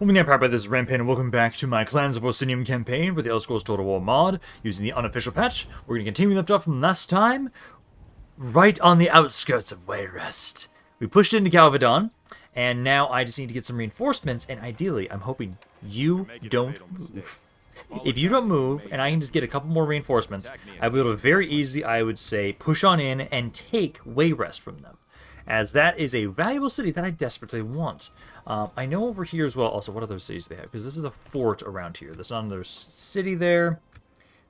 Welcome to Empire by this is Rampaned, and welcome back to my Clans of Orsinium campaign for the Elder Scrolls Total War mod, using the unofficial patch. We're going to continue left off from last time, right on the outskirts of Wayrest. We pushed into Galvadon, and now I just need to get some reinforcements, and ideally, I'm hoping you don't move. If you don't move, and I can just get a couple more reinforcements, I'll be able to very easily, I would say, push on in and take Wayrest from them, as that is a valuable city that I desperately want. I know over here as well, also, what other cities they have, because this is a fort around here. There's another city there.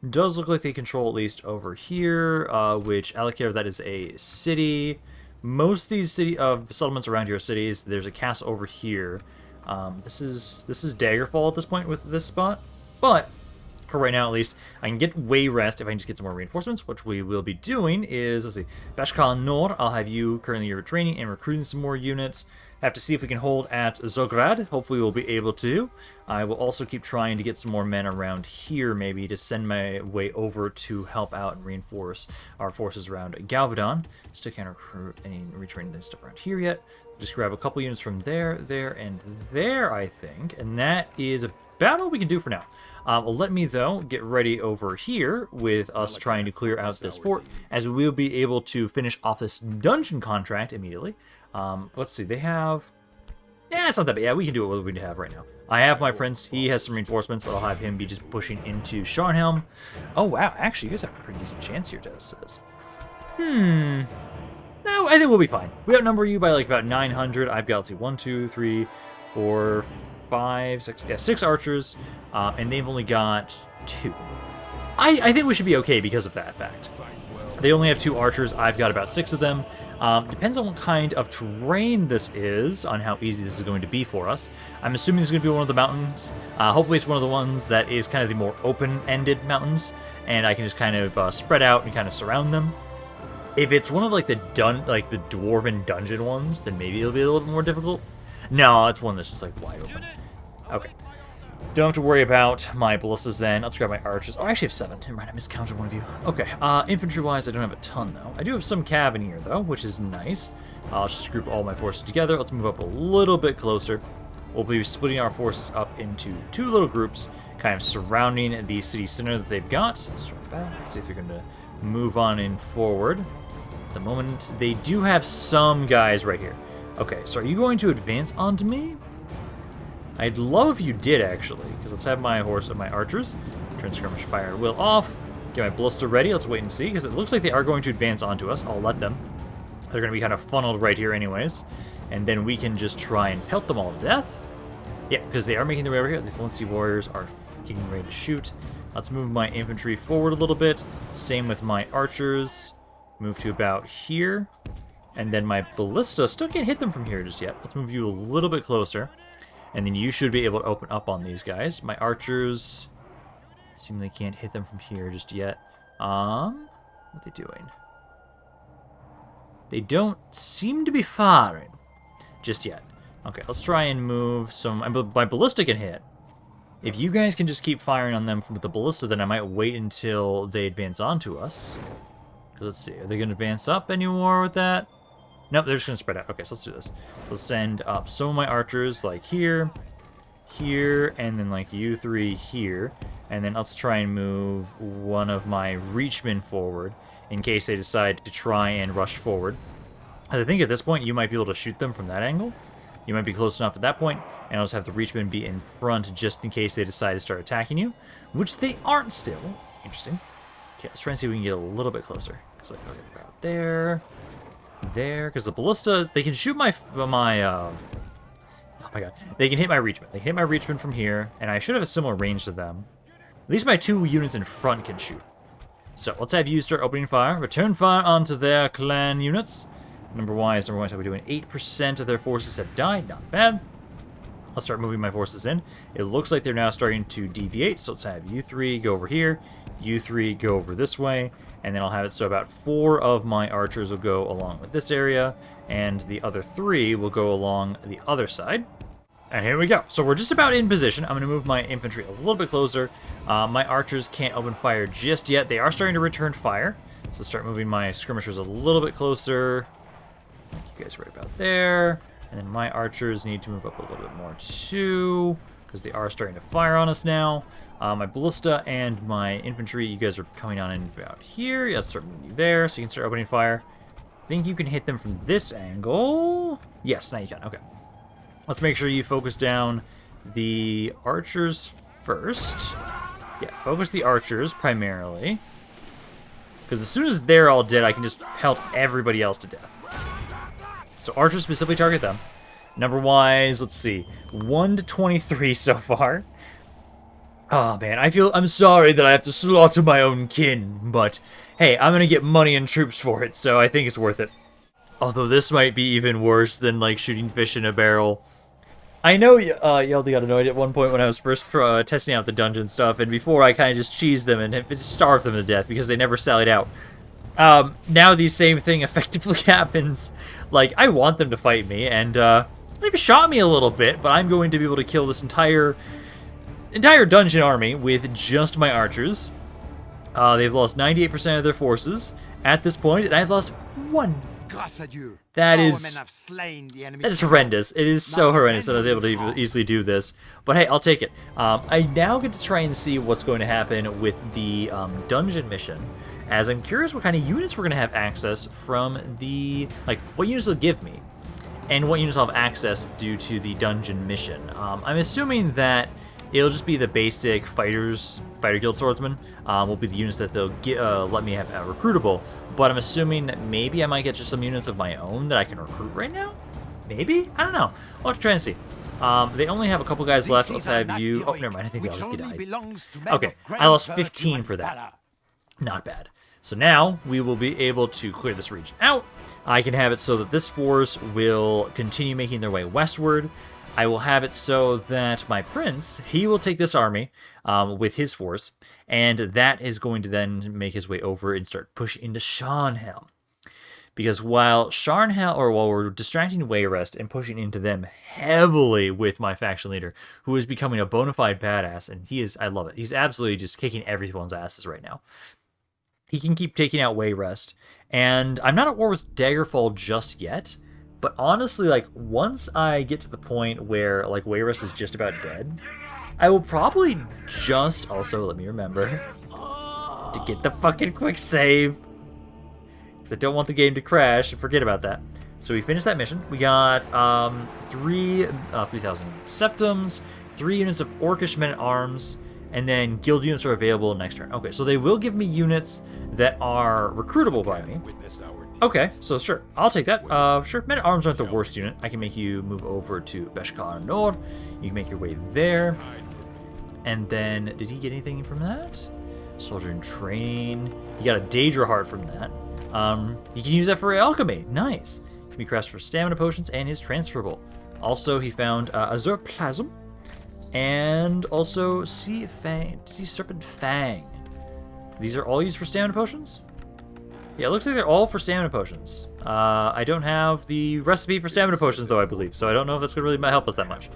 Does look like they control at least over here, which Alakir, that is a city. Most of these settlements around here are cities. There's a castle over here. This is Daggerfall at this point with this spot, but for right now, at least, I can get Wayrest if I can just get some more reinforcements, which we will be doing is, let's see, Bashkal Nor, I'll have you currently you're training and recruiting some more units. Have to see if we can hold at Zugrad. Hopefully we'll be able to. I will also keep trying to get some more men around here, maybe, to send my way over to help out and reinforce our forces around Galvadon. Still can't recruit any retraining stuff around here yet. Just grab a couple units from there, and there, I think. And that is about all we can do for now. Let me, though, get ready over here with us trying to clear out this fort, as we will be able to finish off this dungeon contract immediately. Let's see, they have... Yeah, it's not that bad. Yeah, we can do what we have right now. I have my prince. He has some reinforcements, but I'll have him be just pushing into Sharnhelm. Oh, wow. Actually, you guys have a pretty decent chance here, Tess says. No, I think we'll be fine. We outnumber you by, like, about 900. I've got, let's see, 1, 2, 3, 4, 5, 6... Yeah, 6 archers, and they've only got 2. I think we should be okay because of that fact. They only have 2 archers. I've got about 6 of them. Depends on what kind of terrain this is, on how easy this is going to be for us. I'm assuming this is going to be one of the mountains. Hopefully it's one of the ones that is kind of the more open-ended mountains, and I can just kind of spread out and kind of surround them. If it's one of like the dwarven dungeon ones, then maybe it'll be a little bit more difficult. No, it's one that's just like wide open. Okay. Don't have to worry about my ballistas then. Let's grab my archers. Oh, I actually have 7. Never mind, I miscounted one of you. Okay, infantry-wise, I don't have a ton, though. I do have some cav in here, though, which is nice. I'll just group all my forces together. Let's move up a little bit closer. We'll be splitting our forces up into 2 little groups, kind of surrounding the city center that they've got. Let's see if they're going to move on in forward. At the moment, they do have some guys right here. Okay, so are you going to advance onto me? I'd love if you did, actually, because let's have my archers. Turn skirmish fire at will off. Get my ballista ready. Let's wait and see, because it looks like they are going to advance onto us. I'll let them. They're going to be kind of funneled right here anyways. And then we can just try and pelt them all to death. Yeah, because they are making their way over here. The Flinty warriors are getting ready to shoot. Let's move my infantry forward a little bit. Same with my archers. Move to about here. And then my ballista still can't hit them from here just yet. Let's move you a little bit closer. And then you should be able to open up on these guys. My archers seem they can't hit them from here just yet. What are they doing? They don't seem to be firing just yet. Okay, let's try and move some... My ballista can hit. If you guys can just keep firing on them with the ballista, then I might wait until they advance onto us. Let's see, are they going to advance up anymore with that? Nope, they're just going to spread out. Okay, so let's do this. Let's send up some of my archers, like here, and then like you 3 here. And then let's try and move one of my reachmen forward in case they decide to try and rush forward. I think at this point you might be able to shoot them from that angle. You might be close enough at that point, and I'll just have the reachmen be in front just in case they decide to start attacking you, which they aren't still. Interesting. Okay, let's try and see if we can get a little bit closer. Because like about there. There, because the ballista, they can shoot oh my god, they can hit my reachman. They hit my reachman from here, and I should have a similar range to them. At least my 2 units in front can shoot. So let's have you start opening fire. Return fire onto their clan units. Number-wise, how we're doing 8% of their forces have died. Not bad. Let's start moving my forces in. It looks like they're now starting to deviate, so let's have you 3 go over here, you 3 go over this way, and then I'll have it so about 4 of my archers will go along with this area, and the other 3 will go along the other side. And here we go. So we're just about in position. I'm going to move my infantry a little bit closer. My archers can't open fire just yet. They are starting to return fire. So start moving my skirmishers a little bit closer. You guys right about there. And then my archers need to move up a little bit more too, because they are starting to fire on us now. My ballista and my infantry, you guys are coming on in about here. Yeah, certainly there, so you can start opening fire. I think you can hit them from this angle. Yes, now you can. Okay. Let's make sure you focus down the archers first. Yeah, focus the archers primarily. Because as soon as they're all dead, I can just pelt everybody else to death. So archers specifically target them. Number-wise, let's see. 1 to 23 so far. Oh, man, I'm sorry that I have to slaughter my own kin, but hey, I'm gonna get money and troops for it, so I think it's worth it. Although this might be even worse than, like, shooting fish in a barrel. I know Yeldy got annoyed at one point when I was first testing out the dungeon stuff, and before I kind of just cheesed them and starved them to death because they never sallied out. Now the same thing effectively happens. Like, I want them to fight me, and they've shot me a little bit, but I'm going to be able to kill this entire dungeon army with just my archers. They've lost 98% of their forces at this point, and I've lost 1. That is horrendous. It is so horrendous that I was able to easily do this. But hey, I'll take it. I now get to try and see what's going to happen with the dungeon mission, as I'm curious what kind of units we're going to have access from the... Like, what units they'll give me, and what units I'll have access due to the dungeon mission. I'm assuming that it'll just be the basic fighter guild swordsmen will be the units that they'll let me have recruitable. But I'm assuming that maybe I might get just some units of my own that I can recruit right now? Maybe? I don't know. I'll have to try and see. They only have a couple guys left. Let's have you... Oh, never mind. I think they all just died. Okay, I lost 15 for that. Not bad. So now we will be able to clear this region out. I can have it so that this force will continue making their way westward. I will have it so that my prince, he will take this army with his force, and that is going to then make his way over and start pushing into Sharnhelm. Because while we're distracting Wayrest and pushing into them heavily with my faction leader, who is becoming a bona fide badass, and I love it. He's absolutely just kicking everyone's asses right now. He can keep taking out Wayrest, and I'm not at war with Daggerfall just yet. But honestly, like, once I get to the point where, like, Wayrest is just about dead, I will probably just... Also, let me remember to get the fucking quick save, because I don't want the game to crash and forget about that. So we finished that mission. We got 3,000 septums, 3 units of Orcish men-at-arms, and then guild units are available next turn. Okay, so they will give me units that are recruitable by me. Okay, so sure, I'll take that. Sure, men-at-arms aren't the worst unit. I can make you move over to Beshkar Nord. You can make your way there. And then, did he get anything from that? Soldier in training. He got a Daedra Heart from that. You can use that for alchemy. Nice. Can be crafted for stamina potions and is transferable. Also, he found Azure Plasm. And also Sea Serpent Fang. These are all used for stamina potions? Yeah, it looks like they're all for stamina potions. I don't have the recipe for stamina potions, though, I believe, so I don't know if that's going to really help us that much.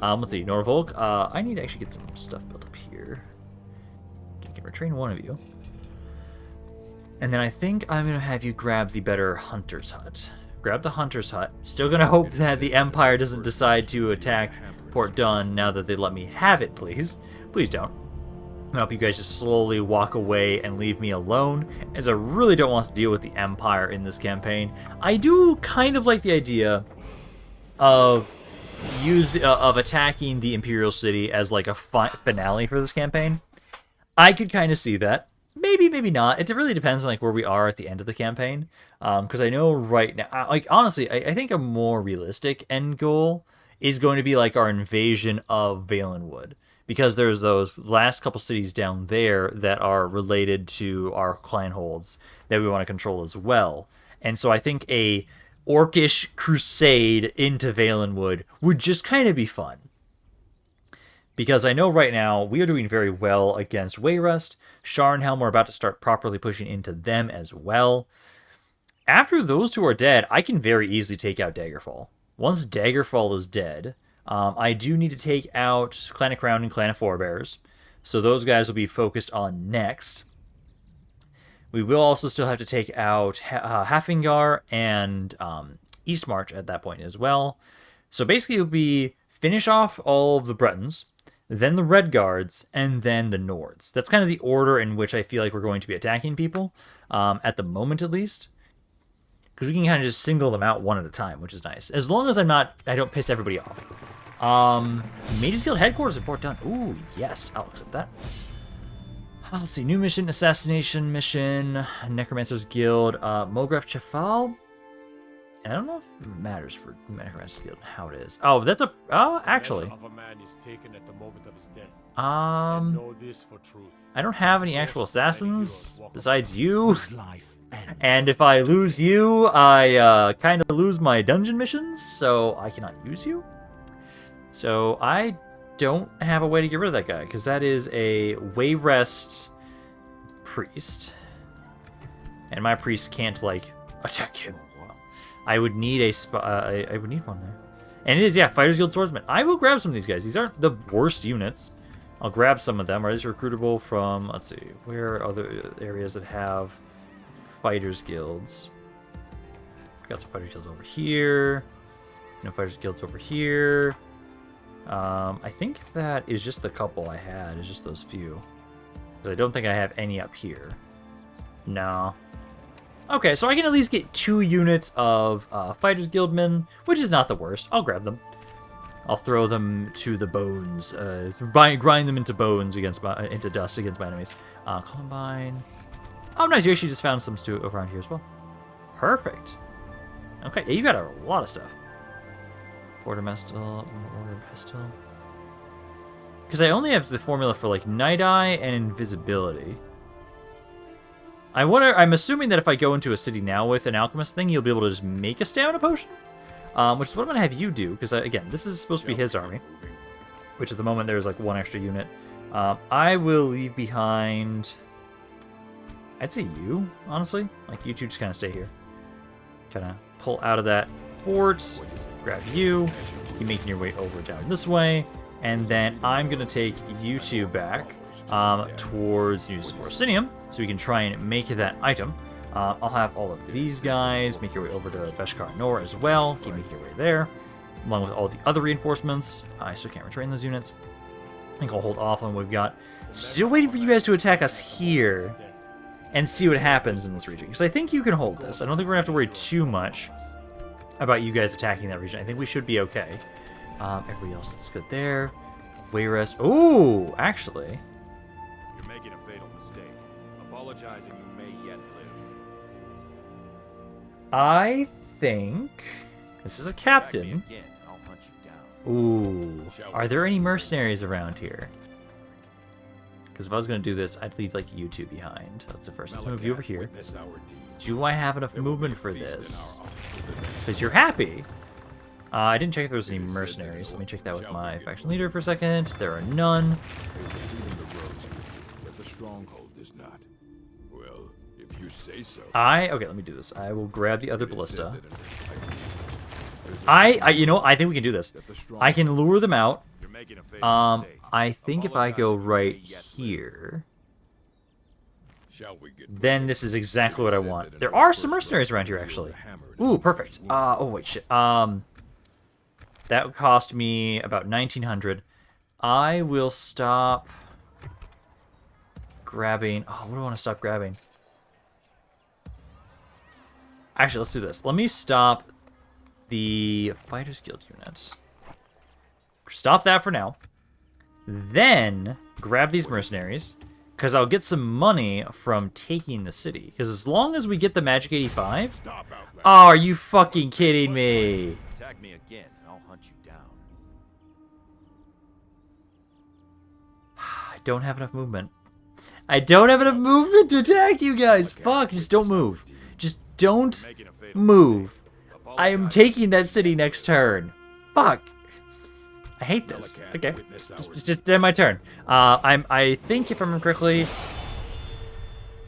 Let's see, Norfolk. I need to actually get some stuff built up here. Can retrain one of you. And then I think I'm going to have you grab the better Hunter's Hut. Grab the Hunter's Hut. Still going to hope that the Empire doesn't decide to attack Port Dun now that they let me have it, please. Please don't. I hope you guys just slowly walk away and leave me alone, as I really don't want to deal with the Empire in this campaign. I do kind of like the idea of attacking the Imperial City as like a finale for this campaign. I could kind of see that. Maybe, maybe not. It really depends on like where we are at the end of the campaign. Because I know right now, like honestly, I think a more realistic end goal is going to be like our invasion of Valenwood. Because there's those last couple cities down there that are related to our clan holds that we want to control as well. And so I think a Orcish crusade into Valenwood would just kind of be fun. Because I know right now we are doing very well against Wayrest. Sharnhelm, we're about to start properly pushing into them as well. After those two are dead, I can very easily take out Daggerfall. Once Daggerfall is dead... I do need to take out Clan of Crown and Clan of Forebears, so those guys will be focused on next. We will also still have to take out Hafingar and East March at that point as well. So basically it would be finish off all of the Bretons, then the Red Guards, and then the Nords. That's kind of the order in which I feel like we're going to be attacking people, at the moment at least. Because we can kind of just single them out one at a time, which is nice. As long as I don't piss everybody off. Mage's Guild Headquarters report done. Ooh, yes, I'll accept that. Let's see, new mission, assassination mission, Necromancer's Guild, Mograph Chefal. And I don't know if it matters for Necromancer's Guild how it is. Oh, that's a actually. I don't have any actual assassins besides you. And if I lose you, I kind of lose my dungeon missions, so I cannot use you. So I don't have a way to get rid of that guy, because that is a Wayrest priest. And my priest can't, like, attack you. I would need I would need one there. And it is, yeah, Fighters Guild Swordsman. I will grab some of these guys. These aren't the worst units. I'll grab some of them. Are these recruitable from, let's see, where are other areas that have Fighters Guilds? Got some Fighters Guilds over here. No Fighters Guilds over here. I think that is just the couple I had. It's just those few. Because I don't think I have any up here. No. Okay, so I can at least get 2 units of Fighters Guildmen, which is not the worst. I'll grab them. I'll throw them to the bones. Grind them into bones into dust against my enemies. Columbine. Oh, nice. You actually just found some stew around here as well. Perfect. Okay, yeah, you got a lot of stuff. Border Pestle. Because I only have the formula for, like, Night Eye and Invisibility. I'm assuming that if I go into a city now with an alchemist thing, you'll be able to just make a stamina potion. Which is what I'm going to have you do, because, again, this is supposed to be his army. Which at the moment there's, like, 1 extra unit. I will leave behind... I'd say you, honestly. Like, you two just kind of stay here. Kind of pull out of that fort, grab you. You're making your way over down this way. And then I'm going to take you two back towards Fields of Wayrest, so we can try and make that item. I'll have all of these guys make your way over to Beshkar Nor as well. Keep making your way there, along with all the other reinforcements. I still can't retrain those units. I think I'll hold off on what we've got. Still waiting for you guys to attack us here and see what happens in this region, because I think you can hold this. I don't think we're going to have to worry too much about you guys attacking that region. I think we should be okay. Everybody else is good there. Wayrest. Oh, actually. You're making a fatal mistake. Apologizing, you may yet live. I think this is a captain. Again, I'll hunt you down. Ooh. Are there any mercenaries around here? Because if I was going to do this, I'd leave, like, you two behind. That's the first. Let's move you over here. Do I have enough movement for this? Because you're happy. I didn't check if there was any mercenaries. Let me check that with my faction leader for a second. There are none. But the stronghold is not. Well, if you say so. Okay, let me do this. I will grab the other ballista. I think we can do this. I can lure them out. I think if I go right here, then this is exactly what I want. There are some mercenaries around here, actually. Ooh, perfect. Oh, wait, shit. That would cost me about 1,900. I will stop grabbing... Oh, what do I want to stop grabbing? Actually, let's do this. Let me stop the Fighters Guild units. Stop that for now. Then grab these mercenaries, because I'll get some money from taking the city. Because as long as we get the Magic 85... Oh, are you fucking kidding me? Attack me again, and I'll hunt you down. I don't have enough movement. I don't have enough movement to attack you guys. Fuck, just don't move. Just don't move. I am taking that city next turn. Fuck. I hate this. Okay, just end my turn. I think, if I remember correctly,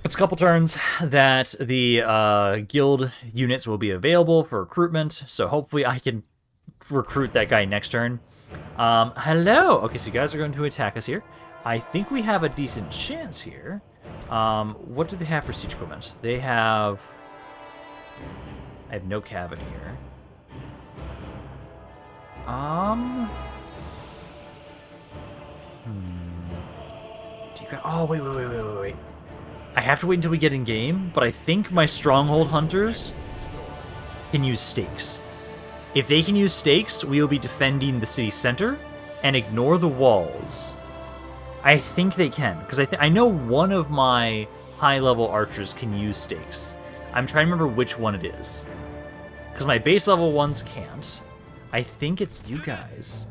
it's a couple turns that the guild units will be available for recruitment. So hopefully I can recruit that guy next turn. Hello. Okay, so you guys are going to attack us here. I think we have a decent chance here. What do they have for siege equipment? They have... I have no cabin here. Do you got? Oh, wait. I have to wait until we get in game, but I think my stronghold hunters can use stakes. If they can use stakes, we will be defending the city center and ignore the walls. I think they can, because I know one of my high-level archers can use stakes. I'm trying to remember which one it is. Because my base level ones can't. I think it's you guys.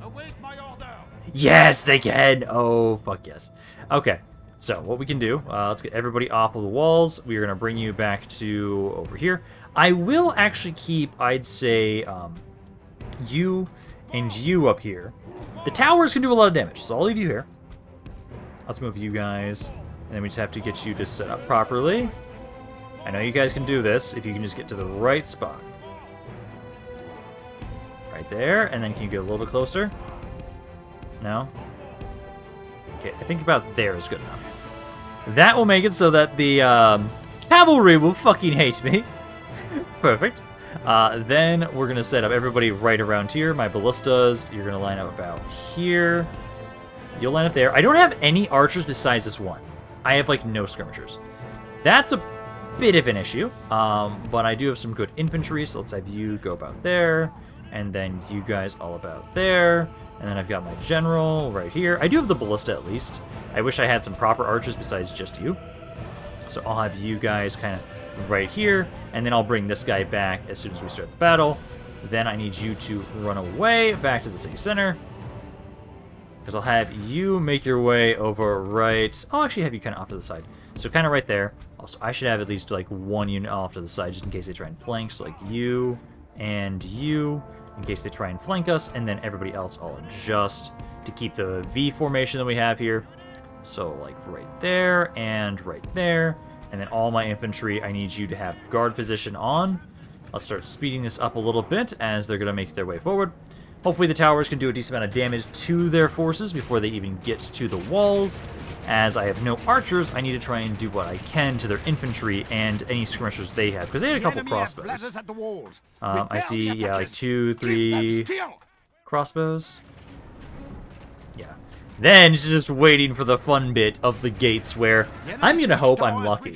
Yes, they can! Oh, fuck yes. Okay, so what we can do, let's get everybody off of the walls. We are going to bring you back to over here. I will actually keep, I'd say, you and you up here. The towers can do a lot of damage, so I'll leave you here. Let's move you guys, and then we just have to get you to set up properly. I know you guys can do this if you can just get to the right spot. Right there, and then can you get a little bit closer? No? Okay, I think about there is good enough. That will make it so that the cavalry will fucking hate me. Perfect. Then we're going to set up everybody right around here. My ballistas, you're going to line up about here. You'll line up there. I don't have any archers besides this one. I have, like, no skirmishers. That's a bit of an issue, but I do have some good infantry, so let's have you go about there, and then you guys all about there, and then I've got my general right here. I do have the ballista, at least. I wish I had some proper archers besides just you. So I'll have you guys kind of right here, and then I'll bring this guy back as soon as we start the battle. Then I need you to run away back to the city center, because I'll have you make your way over right... I'll actually have you kind of off to the side. So kind of right there. Also, I should have at least like one unit off to the side just in case they try and flank. So like you and you in case they try and flank us. And then everybody else I'll adjust to keep the V formation that we have here. So like right there and right there. And then all my infantry, I need you to have guard position on. I'll start speeding this up a little bit as they're going to make their way forward. Hopefully the towers can do a decent amount of damage to their forces before they even get to the walls. As I have no archers, I need to try and do what I can to their infantry and any skirmishers they have. Because they had a couple crossbows. I see, yeah, like 2, 3 crossbows. Yeah. Then it's just waiting for the fun bit of the gates where I'm going to hope I'm lucky.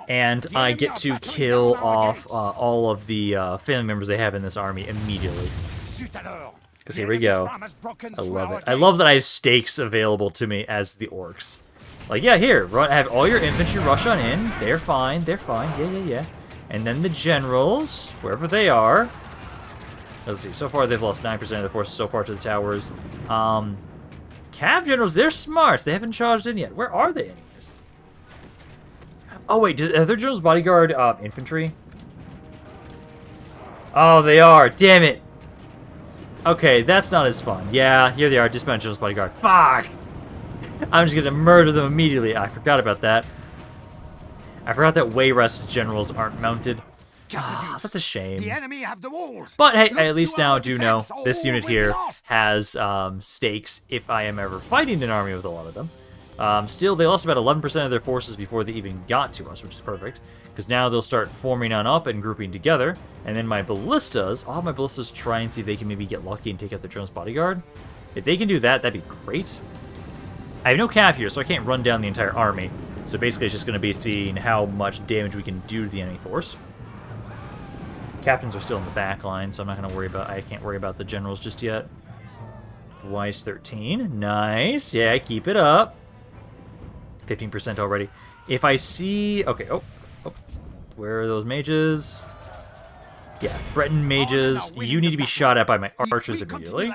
And I get to kill off all of the family members they have in this army immediately. Because here we go. I love it. I love that I have stakes available to me as the orcs. Like, yeah, here, have all your infantry rush on in. They're fine. They're fine. Yeah. And then the generals, wherever they are. Let's see. So far, they've lost 9% of their forces so far to the towers. Cav generals, they're smart. They haven't charged in yet. Where are they, anyways? Oh, wait. Are their generals bodyguard infantry? Oh, they are. Damn it. Okay, that's not as fun. Yeah, here they are, dismount general's bodyguard. Fuck! I'm just gonna murder them immediately. I forgot about that. I forgot that Wayrest generals aren't mounted. Ah, that's a shame. The enemy have the walls. But hey, I at least now do know this unit here has stakes if I am ever fighting an army with a lot of them. Still, they lost about 11% of their forces before they even got to us, which is perfect. Because now they'll start forming on up and grouping together. And then my ballistas, I'll have my ballistas try and see if they can maybe get lucky and take out their general's bodyguard. If they can do that, that'd be great. I have no cav here, so I can't run down the entire army. So basically it's just going to be seeing how much damage we can do to the enemy force. Captains are still in the back line, so I'm not going to worry about... I can't worry about the generals just yet. Twice 13. Nice. Yeah, keep it up. 15% already. If I see... Okay, oh. Where are those mages? Yeah, Breton mages. You need to be shot at by my archers immediately.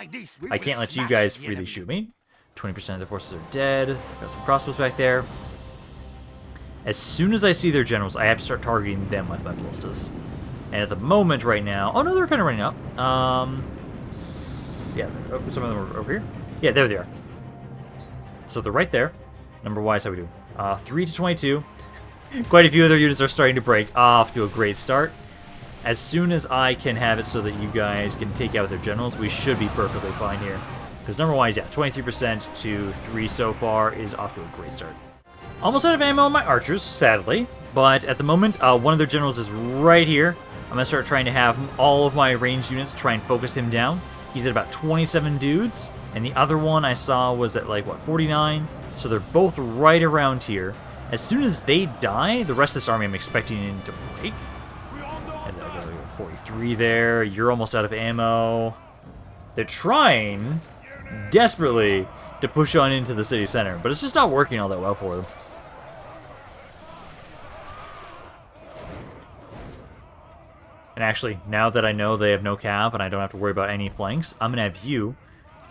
I can't let you guys freely shoot me. 20% of their forces are dead. Got some crossbows back there. As soon as I see their generals, I have to start targeting them with my ballistas. And at the moment right now... Oh, no, they're kind of running up. Yeah, some of them are over here. Yeah, there they are. So they're right there. Number-wise, how we do? 3 to 22. Quite a few of their units are starting to break off to a great start. As soon as I can have it so that you guys can take out their generals, we should be perfectly fine here. Because number-wise, yeah, 23% to 3 so far is off to a great start. Almost out of ammo on my archers, sadly. But at the moment, one of their generals is right here. I'm going to start trying to have all of my ranged units try and focus him down. He's at about 27 dudes, and the other one I saw was at like, what, 49? So they're both right around here. As soon as they die, the rest of this army I'm expecting to break. As I go 43 there, you're almost out of ammo. They're trying desperately to push on into the city center, but it's just not working all that well for them. And actually, now that I know they have no cav and I don't have to worry about any flanks, I'm going to have you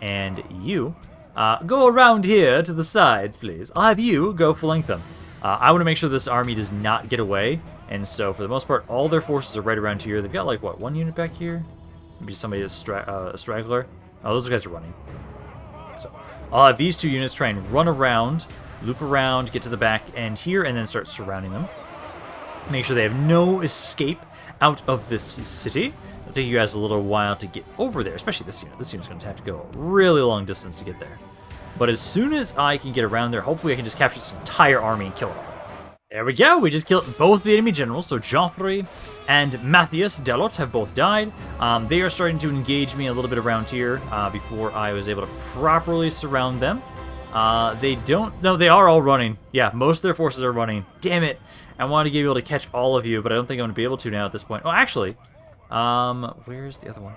and you go around here to the sides, please. I'll have you go flank them. I want to make sure this army does not get away, and so for the most part, all their forces are right around here. They've got, like, what, one unit back here? Maybe somebody that's a straggler? Oh, those guys are running. So I'll have these 2 units try and run around, loop around, get to the back end here, and then start surrounding them. Make sure they have no escape out of this city. It'll take you guys a little while to get over there, especially this unit. This unit's going to have to go a really long distance to get there. But as soon as I can get around there, hopefully I can just capture this entire army and kill it all. There we go, we just killed both the enemy generals, so Joffrey and Matthias Delot have both died. They are starting to engage me a little bit around here before I was able to properly surround them. They don't, no, they are all running. Yeah, most of their forces are running. Damn it, I wanted to be able to catch all of you, but I don't think I'm going to be able to now at this point. Oh, actually, where's the other one?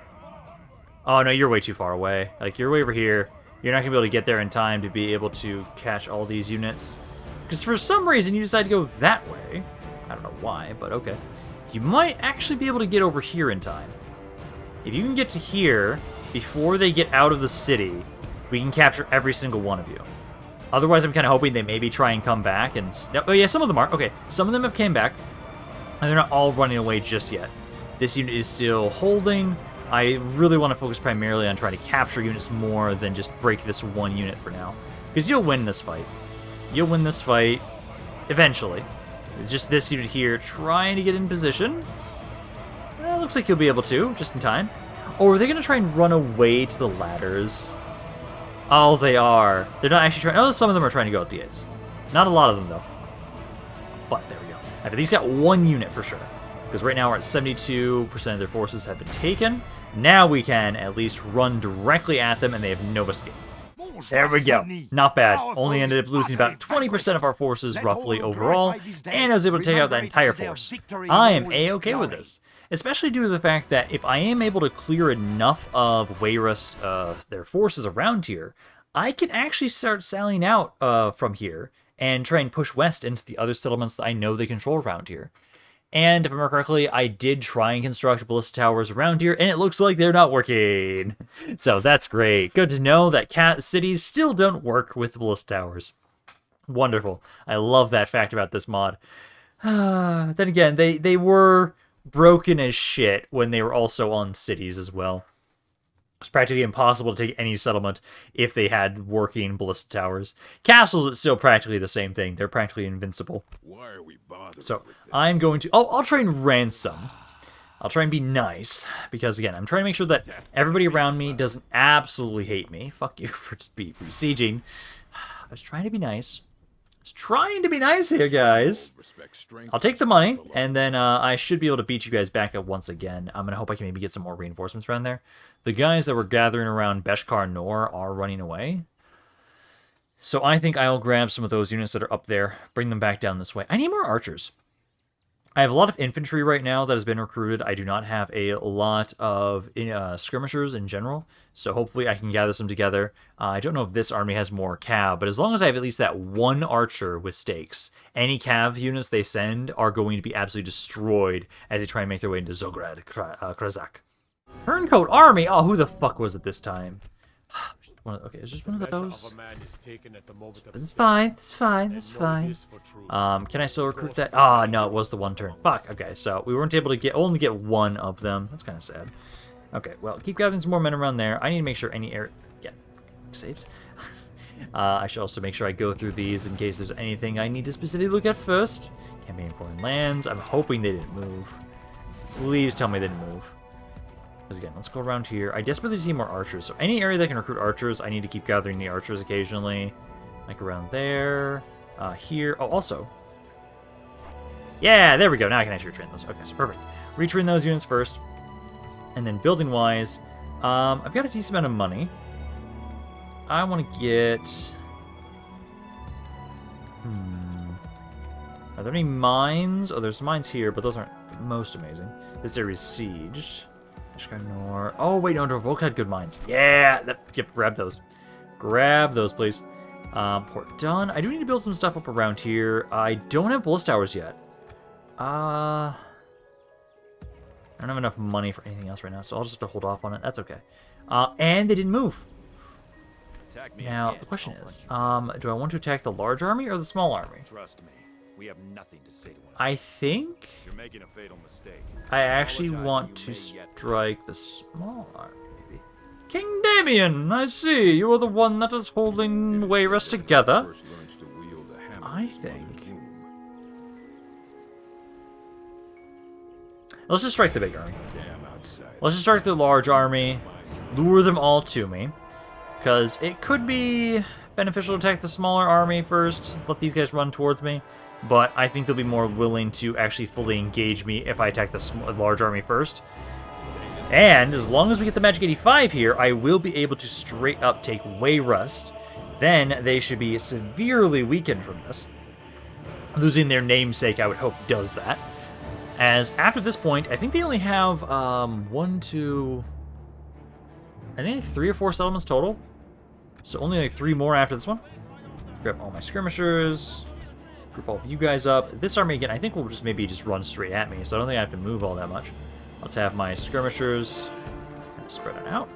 Oh, no, you're way too far away. Like, you're way over here. You're not going to be able to get there in time to be able to catch all these units. Because for some reason you decide to go that way. I don't know why, but okay. You might actually be able to get over here in time. If you can get to here before they get out of the city, we can capture every single one of you. Otherwise, I'm kind of hoping they maybe try and come back. And oh yeah, some of them are. Okay, some of them have came back. And they're not all running away just yet. This unit is still holding. I really want to focus primarily on trying to capture units more than just break this one unit for now. Because you'll win this fight. You'll win this fight eventually. It's just this unit here trying to get in position. Well, looks like you'll be able to, just in time. Or are they going to try and run away to the ladders? Oh, they are. They're not actually trying. Oh, some of them are trying to go up the gates. Not a lot of them, though. But there we go. I've at least got one unit for sure. Because right now we're at 72% of their forces have been taken. Now we can at least run directly at them and they have no escape. There we go. Not bad. Only ended up losing about 20% of our forces roughly overall, and I was able to take out that entire force. I am a-okay with this. Especially due to the fact that if I am able to clear enough of Wayrest, their forces around here, I can actually start sallying out from here and try and push west into the other settlements that I know they control around here. And if I remember correctly, I did try and construct ballista towers around here, and it looks like they're not working. So that's great. Good to know that cities still don't work with ballista towers. Wonderful. I love that fact about this mod. Then again, they were broken as shit when they were also on cities as well. It's practically impossible to take any settlement if they had working ballista towers. Castles, it's still practically the same thing. They're practically invincible. Why are we bothered? So I'm going to... I'll try and ransom. I'll try and be nice. Because, again, I'm trying to make sure that everybody around me doesn't absolutely hate me. Fuck you for besieging. I was trying to be nice. I was trying to be nice here, guys. I'll take the money, and then I should be able to beat you guys back up once again. I'm going to hope I can maybe get some more reinforcements around there. The guys that were gathering around Beshkar Nor are running away. So I think I'll grab some of those units that are up there, bring them back down this way. I need more archers. I have a lot of infantry right now that has been recruited. I do not have a lot of skirmishers in general, so hopefully I can gather some together. I don't know if this army has more cav, but as long as I have at least that one archer with stakes, any cav units they send are going to be absolutely destroyed as they try and make their way into Zugrad-Krazak. Turncoat army? Oh, who the fuck was it this time? Okay, it's just one of those. It's fine, it's fine, it's fine. Can I still recruit that? Ah, no, it was the one turn. Fuck, okay, so we weren't able to only get one of them. That's kind of sad. Okay, well, keep gathering some more men around there. I need to make sure any saves. I should also make sure I go through these in case there's anything I need to specifically look at first. Campaign foreign lands. I'm hoping they didn't move. Please tell me they didn't move. Again, let's go around here. I desperately see more archers. So any area that can recruit archers, I need to keep gathering the archers occasionally. Like around there. Here. Oh, also. Yeah, there we go. Now I can actually retrain those. Okay, so perfect. Retrain those units first. And then building-wise, I've got a decent amount of money. I want to get... Are there any mines? Oh, there's mines here, but those aren't the most amazing. This area is sieged. Oh, wait, no, Volk had good mines. Yeah! Yep, grab those. Grab those, please. Port done. I do need to build some stuff up around here. I don't have ballista towers yet. I don't have enough money for anything else right now, so I'll just have to hold off on it. That's okay. And they didn't move. Now, the question is, do I want to attack the large army or the small army? Trust me, we have nothing to say to one. I think You're making a fatal mistake. I actually want to strike the small army, maybe. King Damien, I see. You are the one that is holding Wayrest together. I think... Let's just strike the big army. Let's just strike the large army. Lure them all to me. Because it could be beneficial to attack the smaller army first. Let these guys run towards me. But I think they'll be more willing to actually fully engage me if I attack the large army first. And as long as we get the Magic 85 here, I will be able to straight up take Wayrest. Then they should be severely weakened from this. Losing their namesake, I would hope, does that. As after this point, I think they only have I think like 3 or 4 settlements total. So only like 3 more after this one. Let's grab all my skirmishers. Group all of you guys up. This army, again, I think will just maybe just run straight at me, so I don't think I have to move all that much. Let's have my skirmishers kind of spread it out.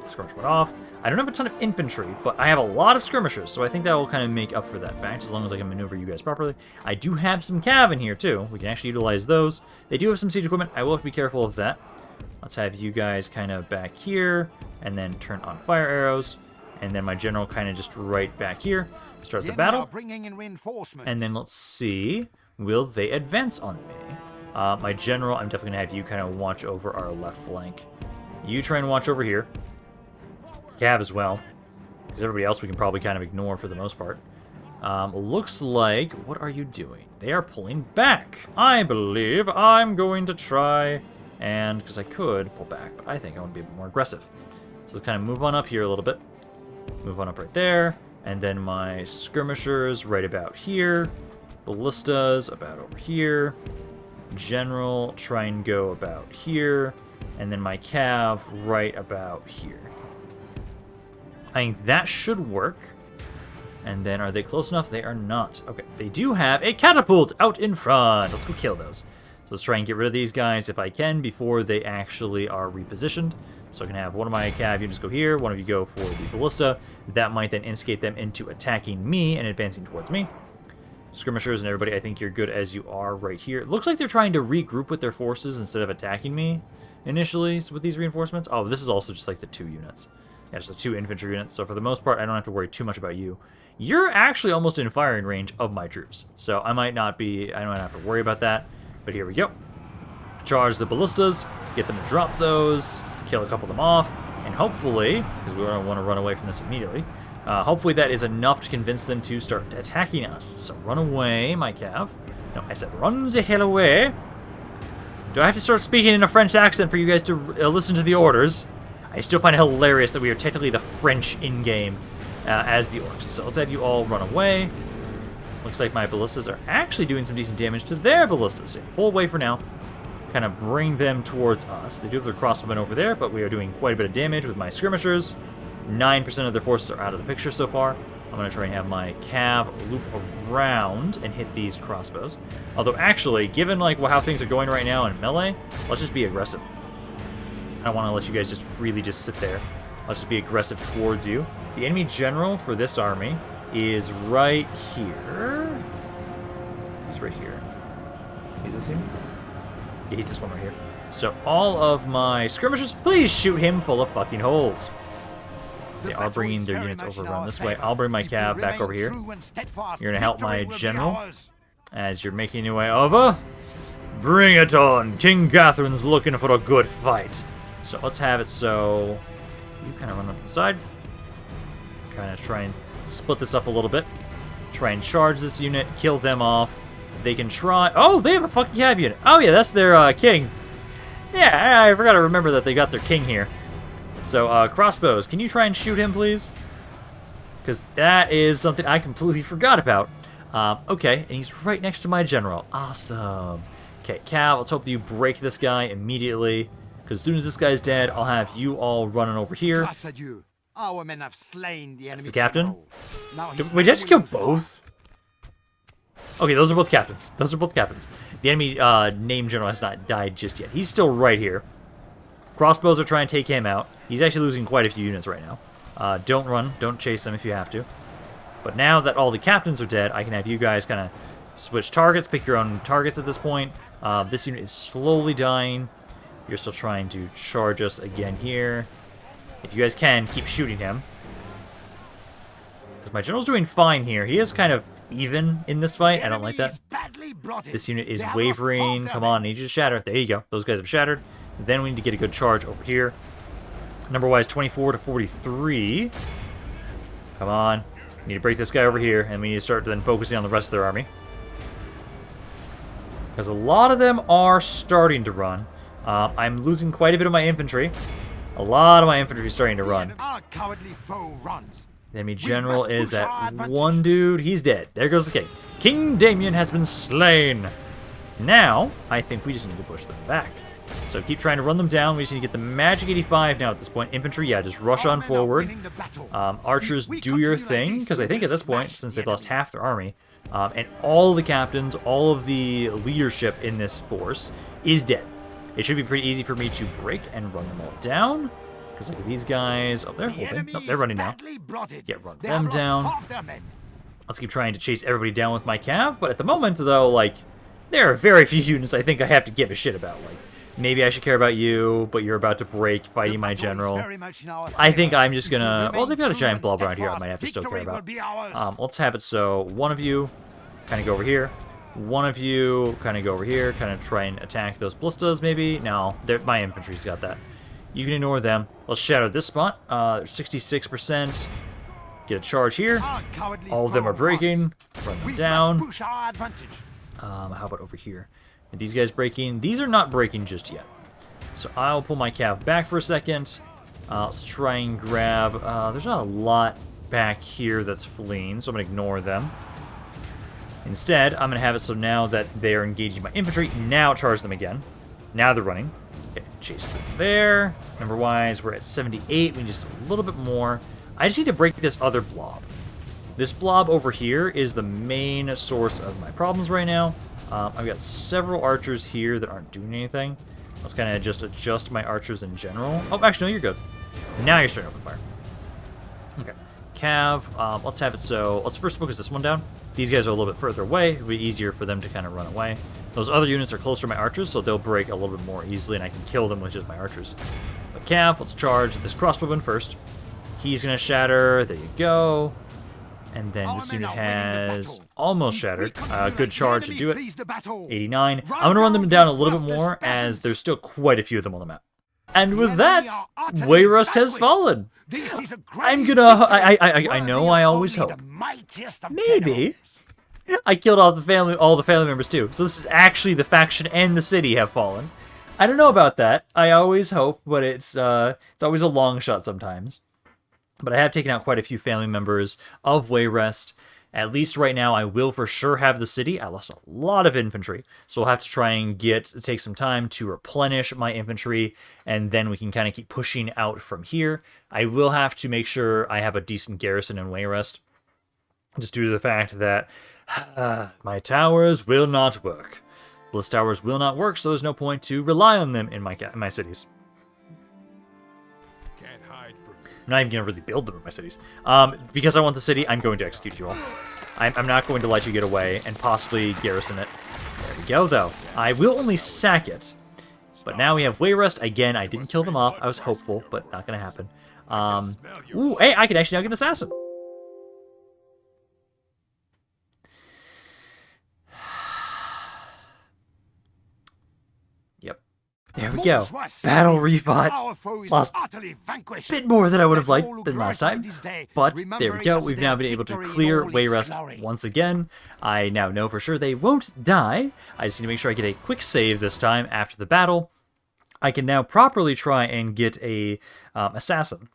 Skirmish went off. I don't have a ton of infantry, but I have a lot of skirmishers, so I think that will kind of make up for that fact, as long as I can maneuver you guys properly. I do have some cav in here, too. We can actually utilize those. They do have some siege equipment. I will have to be careful of that. Let's have you guys kind of back here, and then turn on fire arrows, and then my general kind of just right back here. Start the battle, and then let's see, will they advance on me? My general, I'm definitely going to have you kind of watch over our left flank. You try and watch over here. Cav as well, because everybody else we can probably kind of ignore for the most part. Looks like, what are you doing? They are pulling back. I believe I'm going to try, and because I could pull back, but I think I want to be a bit more aggressive. So let's kind of move on up here a little bit. Move on up right there. And then my skirmishers right about here. Ballistas about over here. General, try and go about here. And then my cav right about here. I think that should work. And then are they close enough? They are not. Okay, they do have a catapult out in front. Let's go kill those. So let's try and get rid of these guys if I can before they actually are repositioned. So I can have one of my cav units go here, one of you go for the ballista. That might then instigate them into attacking me and advancing towards me. Skirmishers and everybody, I think you're good as you are right here. It looks like they're trying to regroup with their forces instead of attacking me initially with these reinforcements. Oh, this is also just like the 2 units. Yeah, just the 2 infantry units. So for the most part, I don't have to worry too much about you. You're actually almost in firing range of my troops. So I might not have to worry about that. But here we go. Charge the ballistas, get them to drop those, kill a couple of them off, and hopefully, because we don't want to run away from this immediately, hopefully that is enough to convince them to start attacking us. So run away, my cav. No, I said run the hell away. Do I have to start speaking in a French accent for you guys to listen to the orders? I still find it hilarious that we are technically the French in-game as the orcs. So let's have you all run away. Looks like my ballistas are actually doing some decent damage to their ballistas. So pull away for now. Kind of bring them towards us. They do have their crossbowmen over there, but we are doing quite a bit of damage with my skirmishers. 9% of their forces are out of the picture so far. I'm going to try and have my cav loop around and hit these crossbows. Although actually, given like how things are going right now in melee, let's just be aggressive. I don't want to let you guys just freely just sit there. Let's just be aggressive towards you. The enemy general for this army is right here. He's right here. He's this here? Yeah, he's this one right here. So all of my skirmishers, please shoot him full of fucking holes. They are bringing their units over around this way. I'll bring my cav back over here. You're going to help my general as you're making your way over. Bring it on. King Gatherin's looking for a good fight. So let's have it so you kind of run up the side. Kind of try and split this up a little bit. Try and charge this unit, kill them off. They can try... Oh, they have a fucking cav unit. Oh, yeah, that's their king. Yeah, I forgot to remember that they got their king here. So, crossbows, can you try and shoot him, please? Because that is something I completely forgot about. Okay, and he's right next to my general. Awesome. Okay, Cav, let's hope you break this guy immediately. Because as soon as this guy's dead, I'll have you all running over here. Our men have slain the enemy. The captain? Did we just kill both? Okay, those are both captains. Those are both captains. The enemy named general has not died just yet. He's still right here. Crossbows are trying to take him out. He's actually losing quite a few units right now. Don't run. Don't chase them if you have to. But now that all the captains are dead, I can have you guys kind of switch targets, pick your own targets at this point. This unit is slowly dying. You're still trying to charge us again here. If you guys can, keep shooting him. Because my general's doing fine here. He is kind of even in this fight. I don't like that. This unit is wavering. Come on, I need you to shatter. There you go. Those guys have shattered. Then we need to get a good charge over here. Number-wise, 24 to 43. Come on. We need to break this guy over here, and we need to start then focusing on the rest of their army. Because a lot of them are starting to run. I'm losing quite a bit of my infantry. A lot of my infantry is starting to run. The enemy general is at one dude. He's dead. There goes the king. King Damien has been slain. Now, I think we just need to push them back. So keep trying to run them down. We just need to get the magic 85 now at this point. Infantry, yeah, just rush on forward. Archers, do your thing, because I think at this point, since they've lost half their army, and all the captains, all of the leadership in this force is dead. It should be pretty easy for me to break and run them all down. Because look at these guys. Oh, they're holding. Nope, they're running now. Yeah, run them down. Let's keep trying to chase everybody down with my cav. But at the moment, though, like, there are very few units I think I have to give a shit about. Like, maybe I should care about you, but you're about to break fighting my general. I think I'm just gonna... Well, they've got a giant blob around here I might have to still care about. Let's have it so one of you kind of go over here. One of you kind of go over here, kind of try and attack those ballistas, maybe. No, my infantry's got that. You can ignore them. Let's shatter this spot. 66%. Get a charge here. All of them are breaking. Run them down. How about over here? Are these guys breaking? These are not breaking just yet. So I'll pull my cav back for a second. Let's try and grab... there's not a lot back here that's fleeing, so I'm going to ignore them. Instead, I'm going to have it so now that they are engaging my infantry, now charge them again. Now they're running. Okay, chase them there. Number-wise, we're at 78. We need just a little bit more. I just need to break this other blob. This blob over here is the main source of my problems right now. I've got several archers here that aren't doing anything. Let's kind of just adjust my archers in general. Oh, actually, no, you're good. Now you're starting to open fire. Okay. Cav, let's have it so... Let's first focus this one down. These guys are a little bit further away. It'll be easier for them to kind of run away. Those other units are closer to my archers, so they'll break a little bit more easily, and I can kill them with just my archers. But Cav, let's charge this crossbowman first. He's going to shatter. There you go. And then this unit has almost shattered. Good charge to do it. 89. I'm going to run them down a little bit more, as there's still quite a few of them on the map. And with that, Wayrest has fallen. I'm gonna... I know I always hope. Maybe I killed all the family members too. So this is actually the faction and the city have fallen. I don't know about that. I always hope, but it's always a long shot sometimes. But I have taken out quite a few family members of Wayrest. At least right now, I will for sure have the city. I lost a lot of infantry, so we'll have to try and take some time to replenish my infantry, and then we can kind of keep pushing out from here. I will have to make sure I have a decent garrison in Wayrest, just due to the fact that my towers will not work. Bliss towers will not work, so there's no point to rely on them in my cities. I'm not even going to really build them in my cities. Because I want the city, I'm going to execute you all. I'm not going to let you get away and possibly garrison it. There we go, though. I will only sack it. But now we have Wayrest. Again, I didn't kill them off. I was hopeful, but not going to happen. Ooh, hey, I can actually now get an assassin. There we go. Battle refought. Lost a bit more than I would have liked than last time. But there we go. We've now been able to clear Wayrest once again. I now know for sure they won't die. I just need to make sure I get a quick save this time after the battle. I can now properly try and get a assassin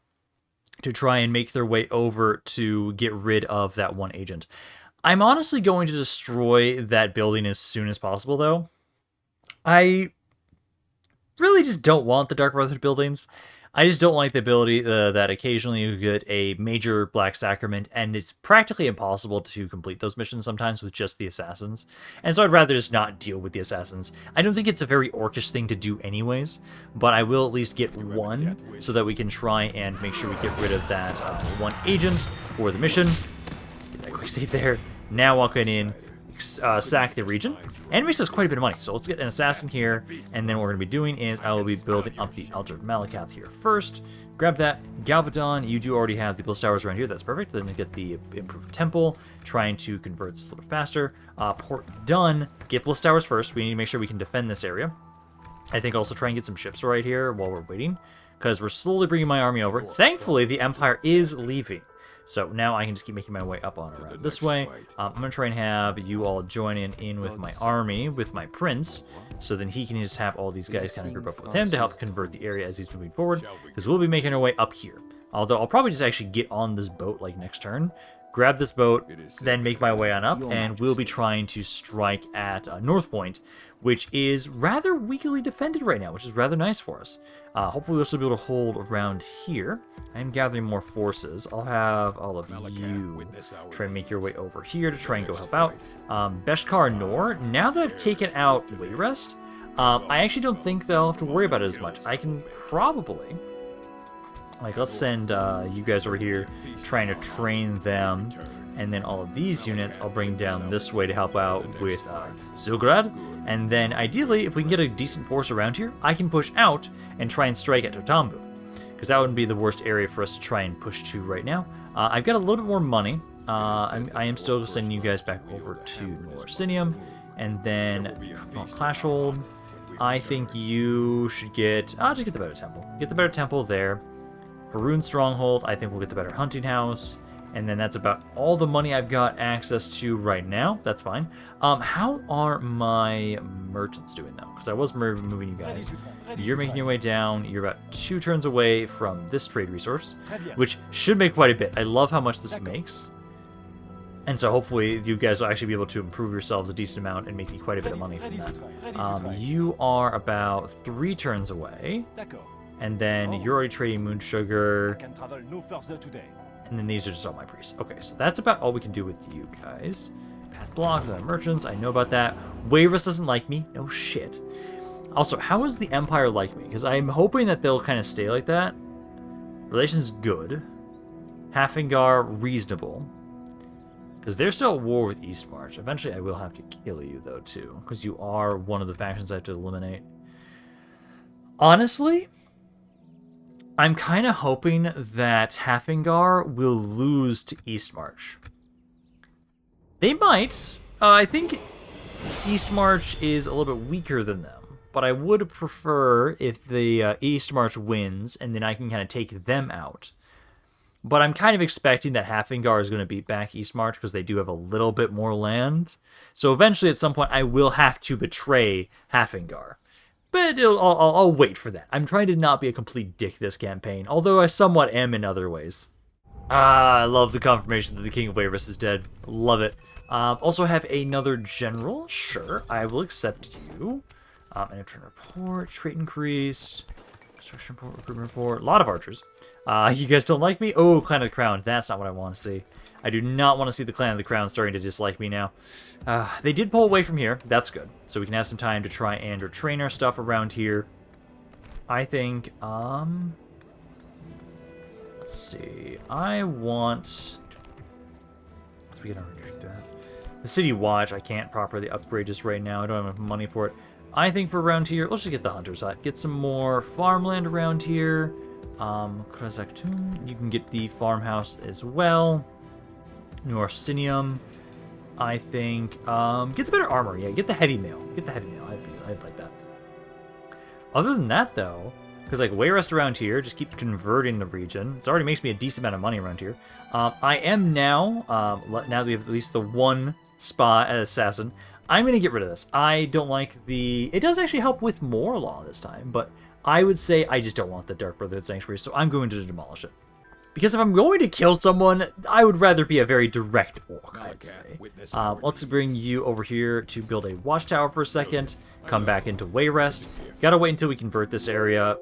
to try and make their way over to get rid of that one agent. I'm honestly going to destroy that building as soon as possible, though. I really just don't want the Dark Brotherhood buildings. I just don't like the ability that occasionally you get a major Black Sacrament, and it's practically impossible to complete those missions sometimes with just the Assassins. And so I'd rather just not deal with the Assassins. I don't think it's a very Orcish thing to do anyways, but I will at least get one so that we can try and make sure we get rid of that one agent for the mission. Get that quick save there. Now walking in, sack the region, and it makes us quite a bit of money. So let's get an assassin here, and then what we're going to be doing is I will be building up the Altar of Malakath here first. Grab that. Galvadon, you do already have the Bliss Towers around here. That's perfect. Then we get the improved temple, trying to convert this a little bit faster. Port done. Get Bliss Towers first. We need to make sure we can defend this area. I think also try and get some ships right here while we're waiting, because we're slowly bringing my army over. Thankfully, the Empire is leaving. So now I can just keep making my way up on around this way. I'm going to try and have you all join in with my army, with my prince, so then he can just have all these guys kind of group up with him to help convert the area as he's moving forward, because we'll be making our way up here. Although I'll probably just actually get on this boat like next turn, grab this boat, then make my way on up, and we'll be trying to strike at Northpoint, which is rather weakly defended right now, which is rather nice for us. Hopefully we'll still be able to hold around here. I am gathering more forces. I'll have all of you try and make your way over here to try and go help out. Beshkar Nor, now that I've taken out Wayrest, I actually don't think they'll have to worry about it as much. I can probably, like, let's send you guys over here trying to train them, and then all of these units I'll bring down this way to help out with Zugrad. And then ideally, if we can get a decent force around here, I can push out and try and strike at Totambu, because that wouldn't be the worst area for us to try and push to right now. I've got a little bit more money. I am still sending you guys back over to Orsinium, and then Clashhold. I think you should get. I'll just get the better temple. Get the better temple there. For Rune Stronghold, I think we'll get the better hunting house. And then that's about all the money I've got access to right now. That's fine. How are my merchants doing, though? Because I was moving you guys. You're making your way down. You're about 2 turns away from this trade resource, which should make quite a bit. I love how much this makes. And so hopefully you guys will actually be able to improve yourselves a decent amount and make me quite a bit of money from that. You are about 3 turns away. And then you're already trading moon sugar. And then these are just all my priests. Okay, so that's about all we can do with you guys. Path block, the merchants, I know about that. Wayrest doesn't like me. No shit. Also, how is the Empire like me? Because I'm hoping that they'll kind of stay like that. Relations good. Hafingar, reasonable. Because they're still at war with Eastmarch. Eventually I will have to kill you, though, too. Because you are one of the factions I have to eliminate. Honestly, I'm kind of hoping that Hafingar will lose to Eastmarch. They might. I think Eastmarch is a little bit weaker than them, but I would prefer if the Eastmarch wins, and then I can kind of take them out. But I'm kind of expecting that Hafingar is going to beat back Eastmarch because they do have a little bit more land. So eventually, at some point, I will have to betray Hafingar. But I'll wait for that. I'm trying to not be a complete dick this campaign, although I somewhat am in other ways. I love the confirmation that the King of Wayrest is dead. Love it. Also have another general. Sure, I will accept you. And return report, trait increase, construction report, recruitment report. A lot of archers. You guys don't like me? Oh, Clan of the Crown. That's not what I want to see. I do not want to see the Clan of the Crown starting to dislike me now. They did pull away from here. That's good. So we can have some time to try and retrain our stuff around here. I think, let's see. I want... Let's begin our that. The City Watch, I can't properly upgrade just right now. I don't have enough money for it. I think for around here, let's just get the Hunter's Hut. Get some more farmland around here. Krazak Tomb, you can get the farmhouse as well. New Orsinium, I think. Get the better armor. Yeah, get the heavy mail. Get the heavy mail. I'd like that. Other than that, though, because like Wayrest around here, just keep converting the region. It already makes me a decent amount of money around here. I am now, now that we have at least the one spy assassin, I'm going to get rid of this. I don't like the... It does actually help with more law this time, but I would say I just don't want the Dark Brotherhood Sanctuary, so I'm going to demolish it. Because if I'm going to kill someone, I would rather be a very direct orc, I'd say. Let's bring you over here to build a watchtower for a second. Come back into Wayrest. Gotta wait until we convert this area.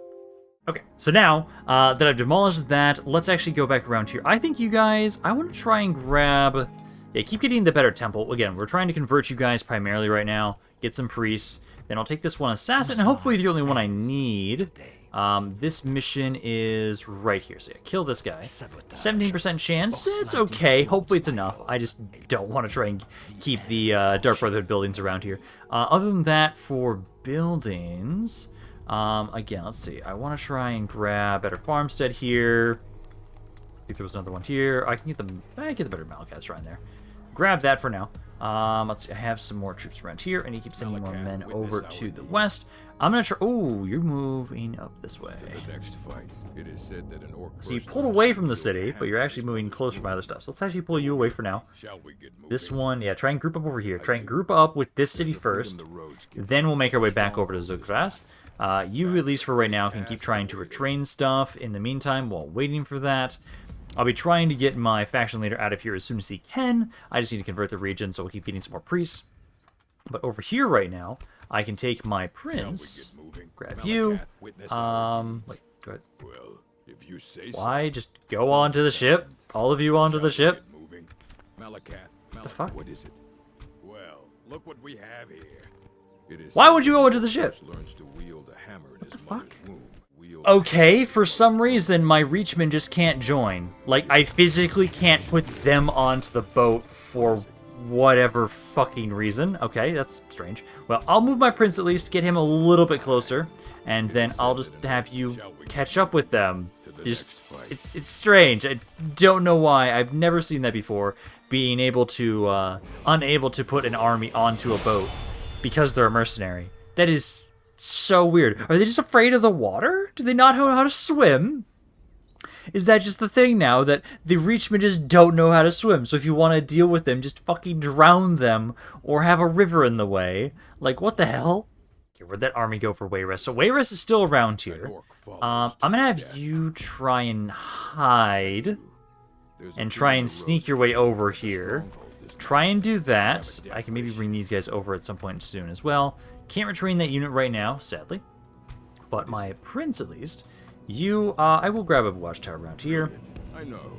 Okay, so now that I've demolished that, let's actually go back around here. I think you guys, I want to try and grab... Yeah, keep getting the better temple. Again, we're trying to convert you guys primarily right now. Get some priests. Then I'll take this one assassin, and hopefully the only one I need. This mission is right here. So yeah, kill this guy. 17% chance. It's okay. Hopefully it's enough. I just don't want to try and keep the Dark Brotherhood buildings around here. Other than that, for buildings... again, let's see. I want to try and grab better farmstead here. I think there was another one here. I can get the better Malakaz shrine there. Grab that for now. Let's see. I have some more troops around here, and you keep sending more men over to the west. I'm gonna try. Oh, you're moving up this way. So you pulled away from the city, but you're actually moving closer to my other stuff. So let's actually pull you away for now. This one, yeah. Try and group up over here. Try and group up with this city first. Then we'll make our way back over to Zugrad. You, at least for right now, can keep trying to retrain stuff in the meantime while waiting for that. I'll be trying to get my faction leader out of here as soon as he can. I just need to convert the region, so we'll keep getting some more priests. But over here right now, I can take my prince, grab you. Wait, go ahead. Why? Just go onto the ship. All of you onto the ship. What the fuck? What is it? Well, look what we have here. Why would you go into the ship? What the fuck? Okay, for some reason, my Reachman just can't join. Like, I physically can't put them onto the boat for whatever fucking reason. Okay, that's strange. Well, I'll move my prince at least, get him a little bit closer, and then I'll just have you catch up with them. Just, it's strange. I don't know why. I've never seen that before. Being able to, unable to put an army onto a boat because they're a mercenary. That is so weird. Are they just afraid of the water? Do they not know how to swim? Is that just the thing now, that the Reachmen just don't know how to swim? So if you want to deal with them, just fucking drown them or have a river in the way. Like, what the hell? Okay, where'd that army go for Wayrest? So Wayrest is still around here. I'm going to have you try and hide and try and sneak your way over here. Try and do that. I can maybe bring these guys over at some point soon as well. Can't retrain that unit right now, sadly. But my prince, at least. You, I will grab a watchtower around here.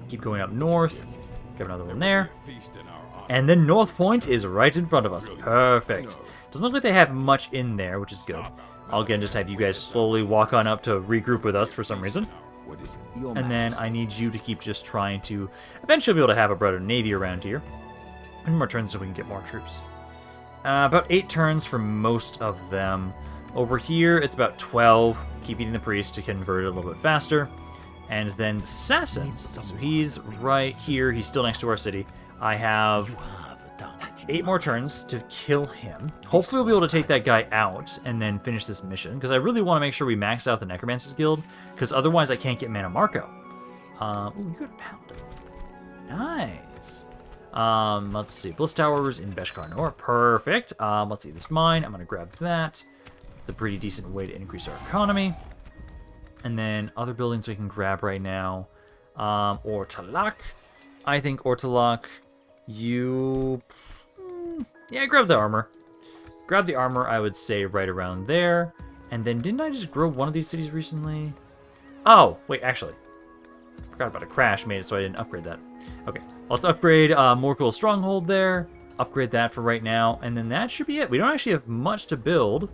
Keep going up north. Grab another one there. And then Northpoint is right in front of us. Perfect. Doesn't look like they have much in there, which is good. I'll again just have you guys slowly walk on up to regroup with us for some reason. And then I need you to keep just trying to eventually be able to have a better navy around here. And more turns so we can get more troops. About 8 turns for most of them. Over here, it's about 12. Keep eating the priest to convert it a little bit faster. And then the assassin. So he's right here. He's still next to our city. I have 8 more turns to kill him. Hopefully we'll be able to take that guy out and then finish this mission. Because I really want to make sure we max out the Necromancer's Guild. Because otherwise I can't get Mana Marco. Ooh, you got a Paladin. Nice. Let's see. Bliss Towers in Beshkar Nor. Perfect. Let's see. This is mine. I'm going to grab that. It's a pretty decent way to increase our economy. And then other buildings we can grab right now. Ortalak. I think Ortalak, you... yeah, grab the armor. Grab the armor, I would say, right around there. And then didn't I just grow one of these cities recently? Oh, wait, actually. Forgot about a crash made it so I didn't upgrade that. Okay, let's upgrade Morkel Stronghold there. Upgrade that for right now. And then that should be it. We don't actually have much to build.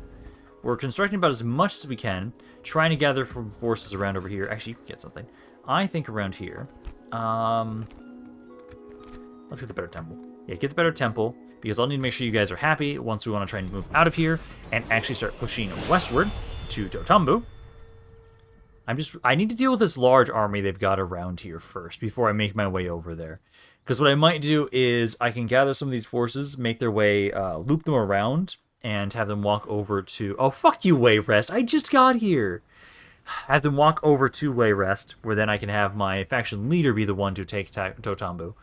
We're constructing about as much as we can. Trying to gather from forces around over here. Actually, you can get something. I think around here. Let's get the better temple. Yeah, get the better temple. Because I'll need to make sure you guys are happy once we want to try and move out of here. And actually start pushing westward to Totambu. I need to deal with this large army they've got around here first before I make my way over there. Because what I might do is I can gather some of these forces, make their way, loop them around, and have them walk over to... oh, fuck you, Wayrest. I just got here. Have them walk over to Wayrest, where then I can have my faction leader be the one to take Totambu.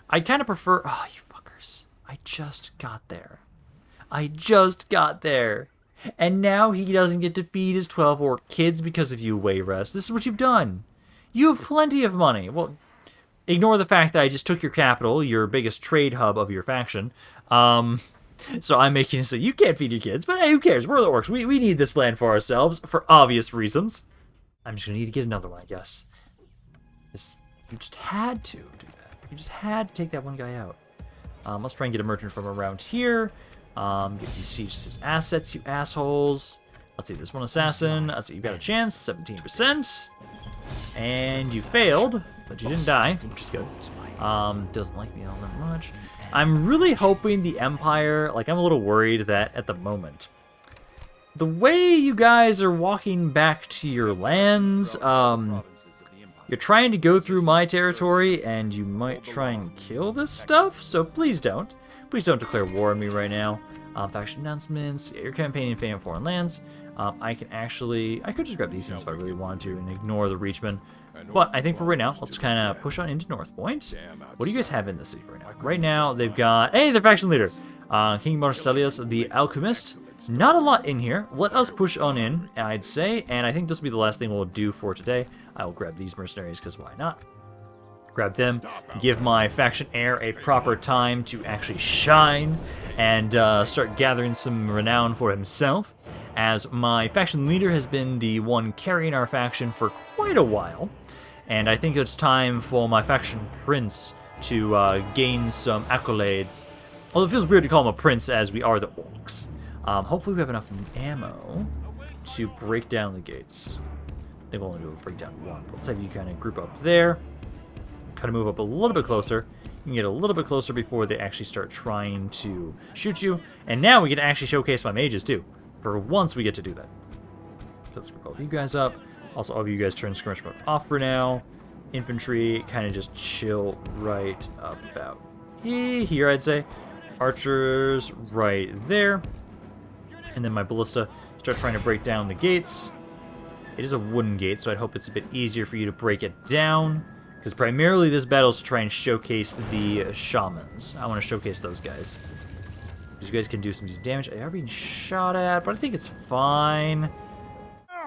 I kind of prefer... oh, you fuckers. I just got there. I just got there. And now he doesn't get to feed his 12 orc kids because of you, Wayrest. This is what you've done. You have plenty of money. Well, ignore the fact that I just took your capital, your biggest trade hub of your faction. So I'm making it so you can't feed your kids, but hey, who cares? We're the orcs. We need this land for ourselves, for obvious reasons. I'm just gonna need to get another one, I guess. You just had to do that. You just had to take that one guy out. Let's try and get a merchant from around here. Get you siege his assets, you assholes. Let's see, this one assassin. Let's see, you've got a chance, 17%. And you failed, but you didn't die, which is good. Doesn't like me all that much. I'm really hoping the Empire, like, I'm a little worried that at the moment, the way you guys are walking back to your lands, you're trying to go through my territory, and you might try and kill this stuff, so please don't. Please don't declare war on me right now. Faction announcements, your campaign in Fame Foreign Lands. I could just grab these units if I really wanted to and ignore the Reachman. But I think for right now, let's kind of push on into Northpoint. What do you guys have in this city right now? Right now, they've got, hey, their faction leader, King Marcellius the Alchemist. Not a lot in here. Let us push on in, I'd say, and I think this will be the last thing we'll do for today. I will grab these mercenaries, because why not? Grab them, give my faction heir a proper time to actually shine, and start gathering some renown for himself, as my faction leader has been the one carrying our faction for quite a while, and I think it's time for my faction prince to gain some accolades. Although it feels weird to call him a prince, as we are the orcs. Hopefully we have enough ammo to break down the gates. I think we'll only be able to break down one, but let's have you kind of group up there. Kind of move up a little bit closer. You can get a little bit closer before they actually start trying to shoot you. And now we get to actually showcase my mages too. For once we get to do that. So let's group all of you guys up. Also all of you guys turn skirmish mode off for now. Infantry kind of just chill right about here, I'd say. Archers right there. And then my ballista start trying to break down the gates. It is a wooden gate, so I'd hope it's a bit easier for you to break it down. Because primarily this battle is to try and showcase the shamans. I want to showcase those guys. Because you guys can do some decent damage. They are being shot at, but I think it's fine.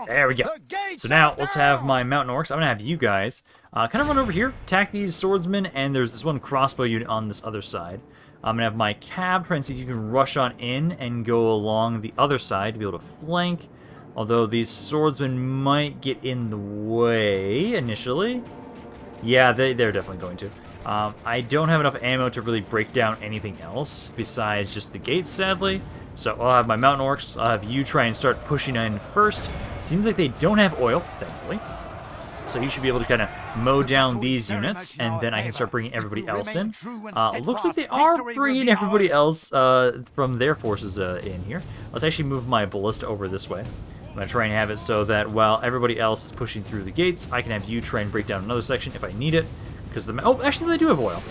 There we go. So now let's have my mountain orcs. I'm going to have you guys kind of run over here, attack these swordsmen, and there's this one crossbow unit on this other side. I'm going to have my cab try and see if you can rush on in and go along the other side to be able to flank. Although these swordsmen might get in the way initially. Yeah, they're definitely going to. I don't have enough ammo to really break down anything else besides just the gates, sadly. So I'll have my mountain orcs. I'll have you try and start pushing in first. Seems like they don't have oil, thankfully. So you should be able to kind of mow down these units, and then I can start bringing everybody else in. Looks like they are bringing everybody else from their forces in here. Let's actually move my ballista over this way. I'm going to try and have it so that while everybody else is pushing through the gates, I can have you try and break down another section if I need it. Because oh, actually they do have oil.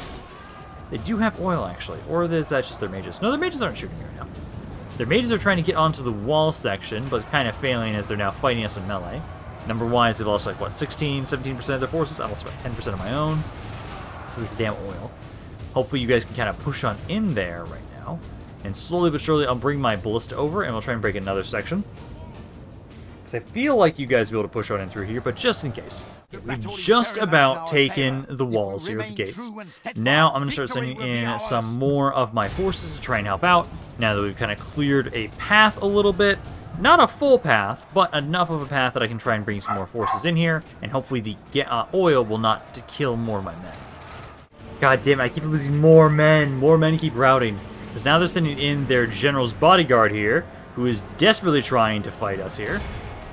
They do have oil, actually. Or is that just their mages? No, their mages aren't shooting right now. Their mages are trying to get onto the wall section, but kind of failing as they're now fighting us in melee. Number-wise, they've lost, like, what, 16, 17% of their forces? I lost about 10% of my own. So this is damn oil. Hopefully you guys can kind of push on in there right now. And slowly but surely, I'll bring my ballista over, and we'll try and break another section. Because I feel like you guys will be able to push on in through here, but just in case. We've just about taken the walls here, the gates. Now I'm going to start sending in some more of my forces to try and help out. Now that we've kind of cleared a path a little bit. Not a full path, but enough of a path that I can try and bring some more forces in here. And hopefully the oil will not kill more of my men. God damn it, I keep losing more men. More men keep routing. Because now they're sending in their general's bodyguard here, who is desperately trying to fight us here.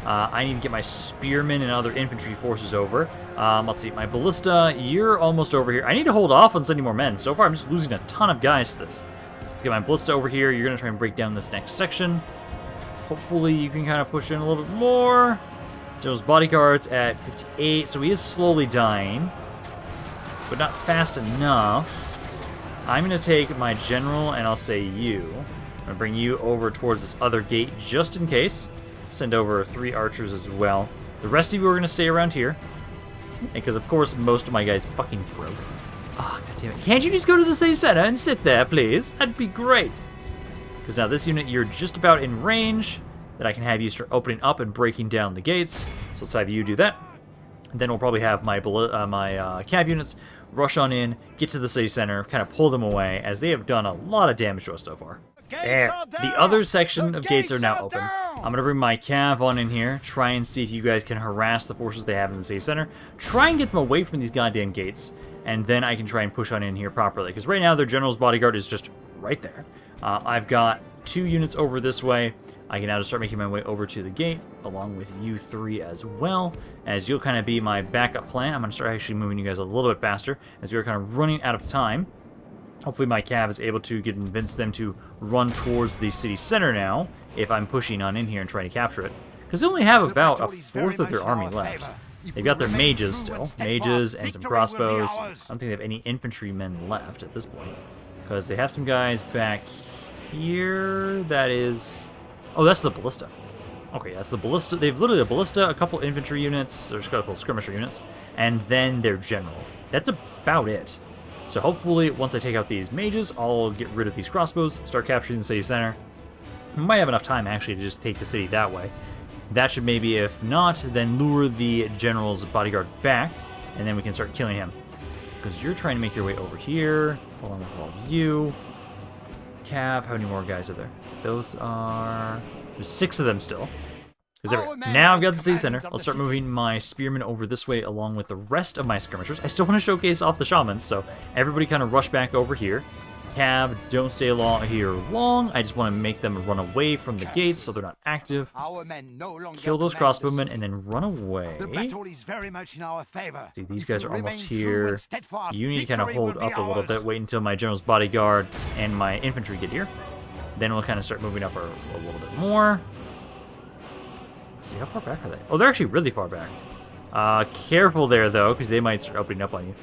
I need to get my spearmen and other infantry forces over. Let's see, my ballista, you're almost over here. I need to hold off on sending more men. So far, I'm just losing a ton of guys to this. Let's get my ballista over here. You're going to try and break down this next section. Hopefully, you can kind of push in a little bit more. General's bodyguard's at 58, so he is slowly dying. But not fast enough. I'm going to take my general, and I'll say you. I'm going to bring you over towards this other gate, just in case. Send over 3 archers as well. The rest of you are going to stay around here. Because, of course, most of my guys fucking broke. Oh, God damn it. Can't you just go to the city center and sit there, please? That'd be great. Because now this unit, you're just about in range. that I can have you start opening up and breaking down the gates. So let's have you do that. And then we'll probably have my cav units rush on in, get to the city center, kind of pull them away, as they have done a lot of damage to us so far. There. The other section of gates are now open. I'm going to bring my cav on in here, try and see if you guys can harass the forces they have in the city center. Try and get them away from these goddamn gates, and then I can try and push on in here properly. Because right now, their general's bodyguard is just right there. I've got 2 units over this way. I can now just start making my way over to the gate, along with you 3 as well, as you'll kind of be my backup plan. I'm going to start actually moving you guys a little bit faster, as we are kind of running out of time. Hopefully my cav is able to convince them to run towards the city center now, if I'm pushing on in here and trying to capture it. Because they only have about a fourth of their army left. They've got their mages still. Mages and some crossbows. I don't think they have any infantrymen left at this point. Because they have some guys back here. That is... Oh, that's the ballista. Okay, that's the ballista. They've literally a ballista, a couple infantry units, there's a couple skirmisher units, and then their general. That's about it. So hopefully, once I take out these mages, I'll get rid of these crossbows, start capturing the city center. We might have enough time, actually, to just take the city that way. That should maybe, if not, then lure the general's bodyguard back, and then we can start killing him. Because you're trying to make your way over here, along with all of you. Cav, how many more guys are there? Those are... There's 6 of them still. Now I've got the city center. I'll start moving my spearmen over this way along with the rest of my skirmishers. I still want to showcase off the shamans, so everybody kind of rush back over here. Cav, don't stay here long. I just want to make them run away from the gates so they're not active. Kill those crossbowmen and then run away. See, these guys are almost here. You need to kind of hold up a little bit. Wait until my general's bodyguard and my infantry get here. Then we'll kind of start moving up a little bit more. Let's see, how far back are they? Oh, they're actually really far back. Careful there, though, because they might start opening up on you.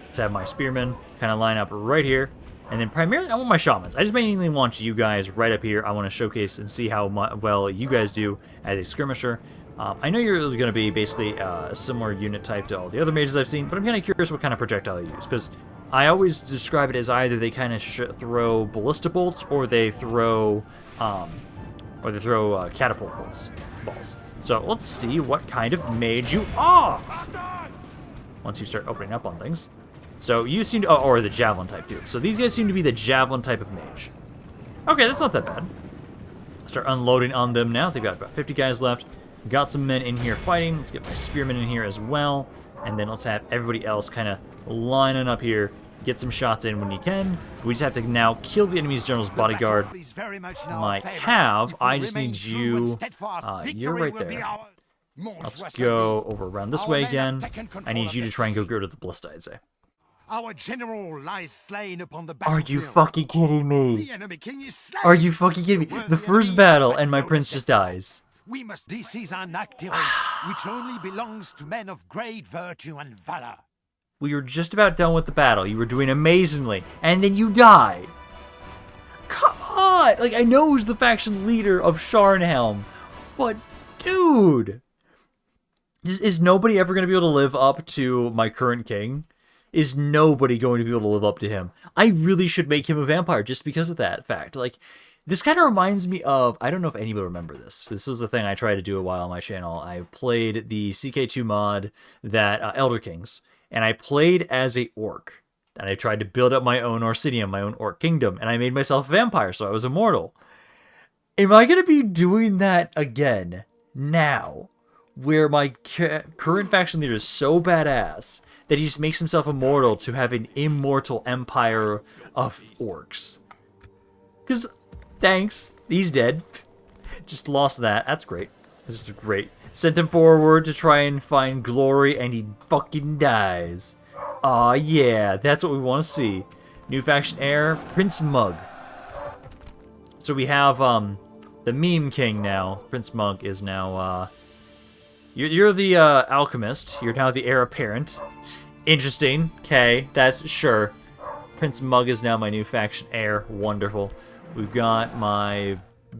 Let's have my spearmen kind of line up right here. And then primarily, I want my shamans. I just mainly want you guys right up here. I want to showcase and see how well you guys do as a skirmisher. I know you're going to be basically a similar unit type to all the other mages I've seen, but I'm kind of curious what kind of projectile you use, because I always describe it as either they kind of throw ballista bolts or they throw catapult balls. So let's see what kind of mage you are once you start opening up on things. So you seem to, or the javelin type too. So these guys seem to be the javelin type of mage. Okay, that's not that bad. Start unloading on them now. They've got about 50 guys left. Got some men in here fighting. Let's get my spearmen in here as well. And then let's have everybody else kind of lining up here. Get some shots in when you can. We just have to now kill the enemy's general's bodyguard. My cav, I just need you. You're right there. Let's go over around this way again. I need you to try and go to the ballista, I'd say. Our general lies slain upon the Are you battlefield. fucking kidding me? The enemy king is slain. Are you fucking kidding me? The first battle and my prince just dies. We must. This is an activity which only belongs to men of great virtue and valor. We were just about done with the battle. You were doing amazingly, and then you died. Come on! Like, I know who's the faction leader of Sharnhelm, but dude, is nobody ever going to be able to live up to my current king? Is nobody going to be able to live up to him? I really should make him a vampire just because of that fact. Like, this kind of reminds me of, I don't know if anybody remember this. This was a thing I tried to do a while on my channel. I played the CK2 mod that Elder Kings, and I played as a orc. And I tried to build up my own Orsinium, my own orc kingdom, and I made myself a vampire, so I was immortal. Am I going to be doing that again now, where my current faction leader is so badass that he just makes himself immortal to have an immortal empire of orcs? Because, thanks, he's dead. Just lost that. That's great. This is great. Sent him forward to try and find glory, and he fucking dies. Aw, yeah, that's what we want to see. New faction heir, Prince Mug. So we have the meme king now. Prince Mug is now you're the alchemist. You're now the heir apparent. Interesting. Okay, that's sure. Prince Mug is now my new faction heir. Wonderful. We've got my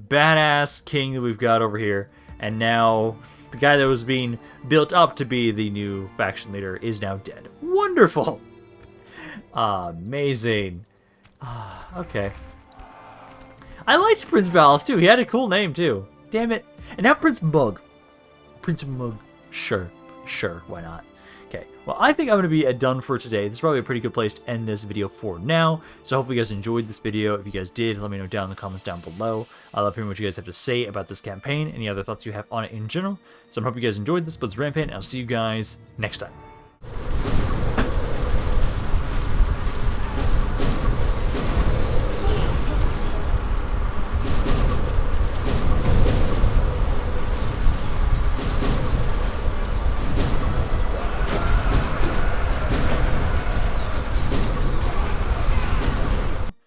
badass king that we've got over here, and now the guy that was being built up to be the new faction leader is now dead. Wonderful. Amazing. Okay. I liked Prince Balos too. He had a cool name too. Damn it. And now Prince Mug. Prince Mug. Sure, why not? Okay, well, I think I'm going to be done for today. This is probably a pretty good place to end this video for now. So hopefully you guys enjoyed this video. If you guys did, let me know down in the comments down below. I love hearing what you guys have to say about this campaign, any other thoughts you have on it in general. So I hope you guys enjoyed this, but it's Rampaned, and I'll see you guys next time.